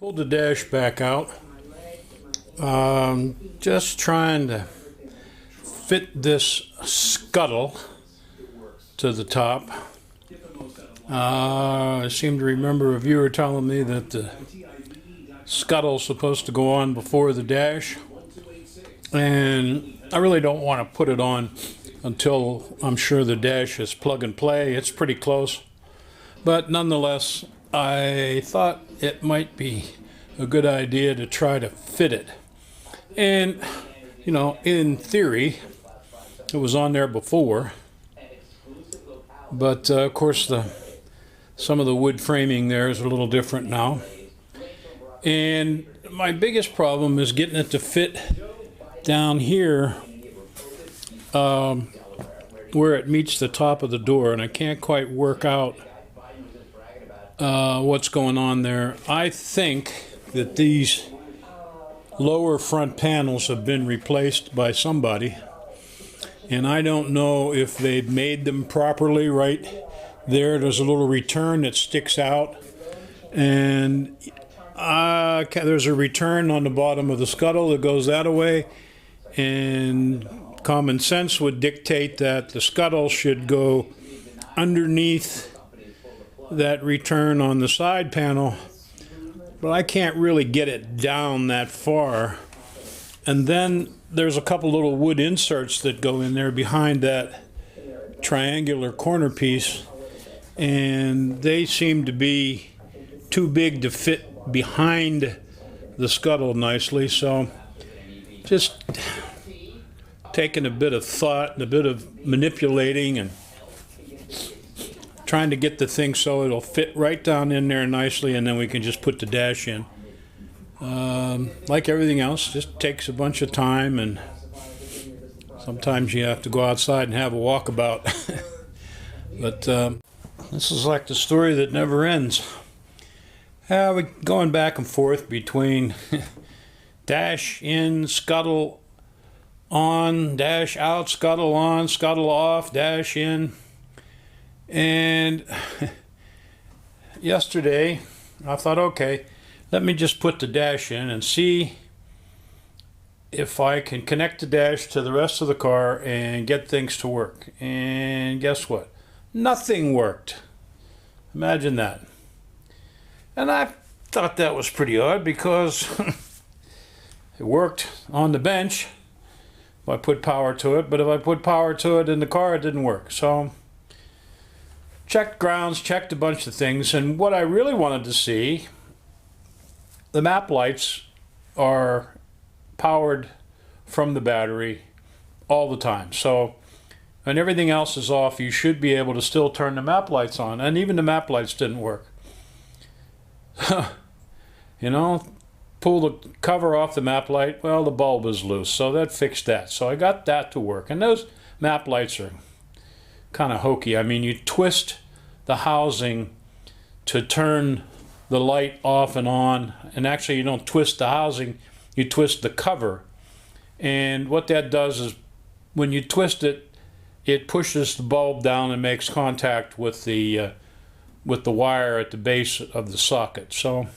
Pulled the dash back out. Just trying to fit this scuttle to the top. I seem to remember a viewer telling me that the scuttle's supposed to go on before the dash, and I really don't want to put it on until I'm sure the dash is plug and play. It's pretty close, but nonetheless I thought it might be a good idea to try to fit it. And you know, in theory it was on there before, but of course some of the wood framing there is a little different now. And my biggest problem is getting it to fit down here where it meets the top of the door, and I can't quite work out what's going on there. I think that these lower front panels have been replaced by somebody, and I don't know if they've made them properly. Right there, there's a little return that sticks out, and there's a return on the bottom of the scuttle that goes that way, and common sense would dictate that the scuttle should go underneath that return on the side panel, but I can't really get it down that far. And then there's a couple little wood inserts that go in there behind that triangular corner piece, and they seem to be too big to fit behind the scuttle nicely. So just taking a bit of thought and a bit of manipulating and trying to get the thing so it'll fit right down in there nicely, and then we can just put the dash in. Like everything else, just takes a bunch of time, and sometimes you have to go outside and have a walkabout. But this is like the story that never ends. We're going back and forth between dash in, scuttle on, dash out, scuttle on, scuttle off, dash in. And yesterday I thought, okay, let me just put the dash in and see if I can connect the dash to the rest of the car and get things to work. And guess what? Nothing worked. Imagine that. And I thought that was pretty odd, because it worked on the bench if I put power to it, but if I put power to it in the car, it didn't work. So checked grounds, checked a bunch of things, and what I really wanted to see, the map lights are powered from the battery all the time. So when everything else is off, you should be able to still turn the map lights on, and even the map lights didn't work. You know, pull the cover off the map light, well, the bulb is loose, so that fixed that. So I got that to work, and those map lights are kind of hokey. I mean, you twist the housing to turn the light off and on, and actually you don't twist the housing, you twist the cover. And what that does is when you twist it, it pushes the bulb down and makes contact with the wire at the base of the socket. So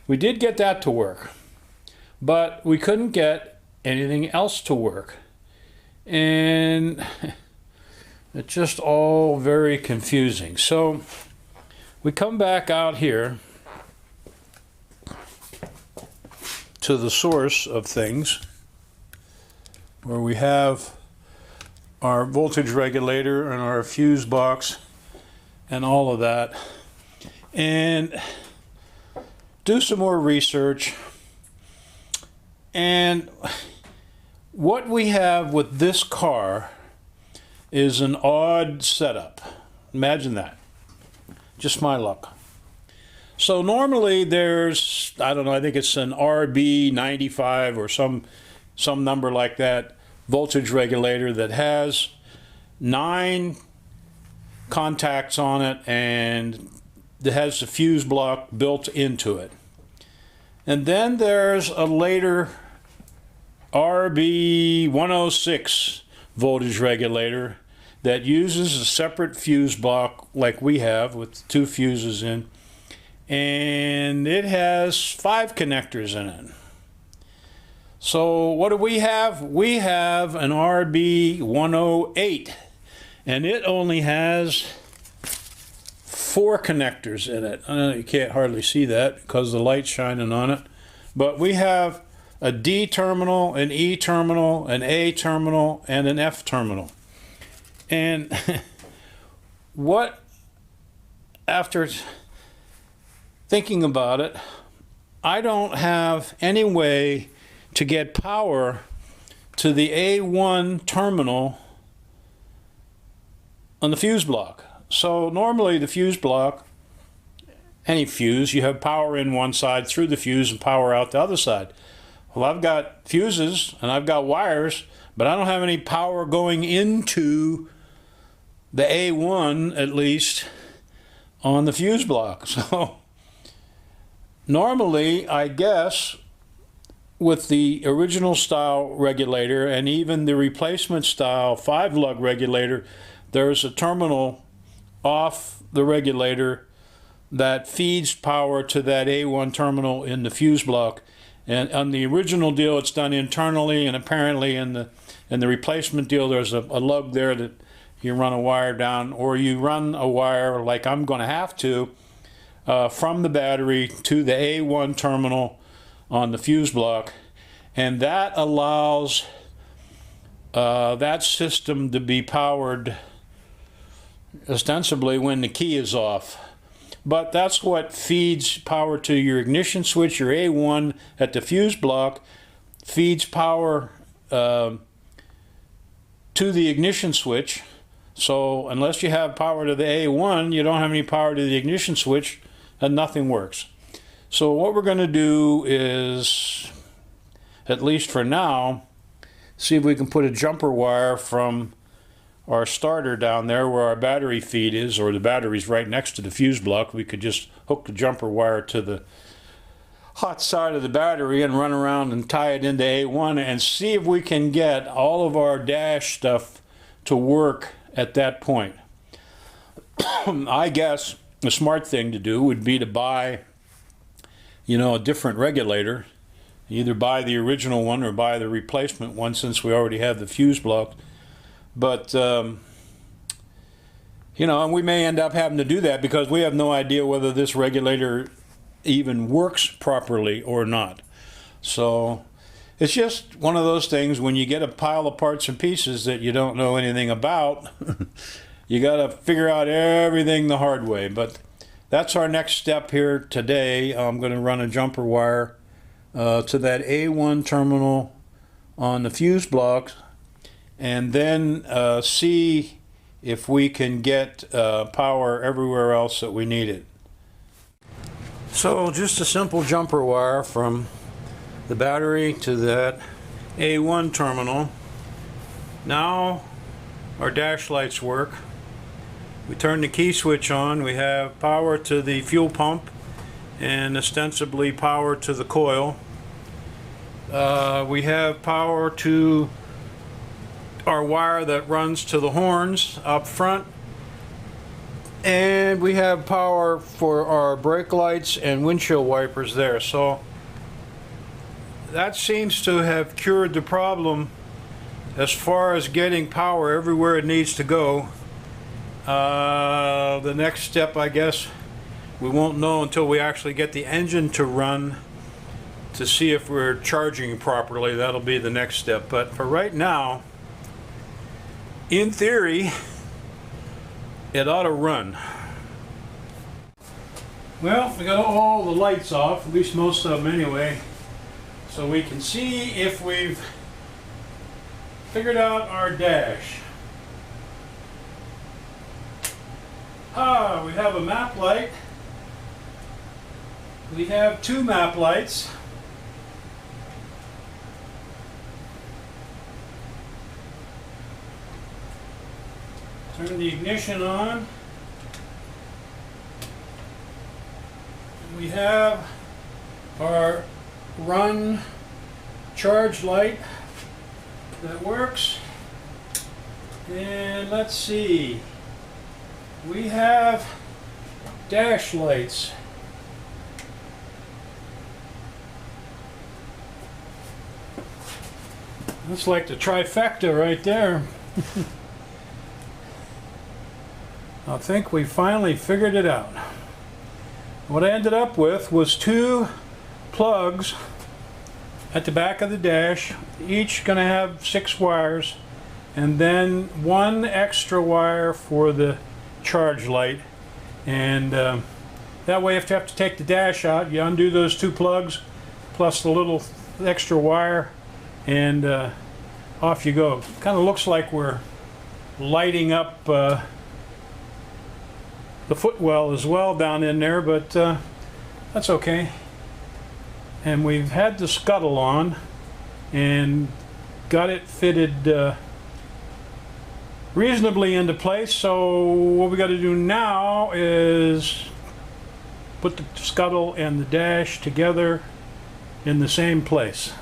we did get that to work, but we couldn't get anything else to work. And it's just all very confusing. So we come back out here to the source of things, where we have our voltage regulator and our fuse box and all of that, and do some more research. And what we have with this car is an odd setup. Imagine that. Just my luck. So normally there's, I don't know, I think it's an RB95 or some number like that, voltage regulator that has 9 contacts on it, and it has the fuse block built into it. And then there's a later RB106 voltage regulator that uses a separate fuse block like we have with 2 fuses in, and it has 5 connectors in it. So what do we have? We have an RB108, and it only has 4 connectors in it. You can't hardly see that because the light's shining on it. But we have a D terminal, an E terminal, an A terminal, and an F terminal. And what, after thinking about it, I don't have any way to get power to the A1 terminal on the fuse block. So normally the fuse block, any fuse, you have power in one side through the fuse and power out the other side. Well, I've got fuses and I've got wires, but I don't have any power going into the A1, at least, on the fuse block. So normally, I guess, with the original style regulator and even the replacement style 5-lug regulator, there's a terminal off the regulator that feeds power to that A1 terminal in the fuse block. And on the original deal, it's done internally, and apparently in the replacement deal, there's a lug there that you run a wire down, or you run a wire, like I'm going to have to, from the battery to the A1 terminal on the fuse block, and that allows that system to be powered ostensibly when the key is off. But that's what feeds power to your ignition switch. Your A1 at the fuse block feeds power to the ignition switch. So unless you have power to the A1, you don't have any power to the ignition switch, and nothing works. So what we're going to do is, at least for now, see if we can put a jumper wire from our starter down there where our battery feed is, or the battery's right next to the fuse block. We could just hook the jumper wire to the hot side of the battery and run around and tie it into A1 and see if we can get all of our dash stuff to work at that point. I guess the smart thing to do would be to buy, a different regulator. Either buy the original one or buy the replacement one, since we already have the fuse block. But, and we may end up having to do that because we have no idea whether this regulator even works properly or not. So it's just one of those things, when you get a pile of parts and pieces that you don't know anything about, you got to figure out everything the hard way. But that's our next step here today. I'm going to run a jumper wire to that A1 terminal on the fuse block, and then see if we can get power everywhere else that we need it. So just a simple jumper wire from the battery to that A1 terminal. Now our dash lights work. We turn the key switch on. We have power to the fuel pump and ostensibly power to the coil. We have power to our wire that runs to the horns up front, and we have power for our brake lights and windshield wipers there. So that seems to have cured the problem as far as getting power everywhere it needs to go. The next step, I guess, we won't know until we actually get the engine to run to see if we're charging properly. That'll be the next step. But for right now, in theory, it ought to run. Well, we got all the lights off, at least most of them anyway, so we can see if we've figured out our dash. We have a map light. We have 2 map lights. Turn the ignition on. We have our run charge light that works. And let's see. We have dash lights. That's like the trifecta right there. I think we finally figured it out. What I ended up with was 2 plugs at the back of the dash, each going to have 6 wires, and then 1 extra wire for the charge light. And that way if you have to take the dash out, you undo those 2 plugs plus the little extra wire, and off you go. Kind of looks like we're lighting up the footwell as well down in there, but that's okay. And we've had the scuttle on and got it fitted reasonably into place. So what we got to do now is put the scuttle and the dash together in the same place.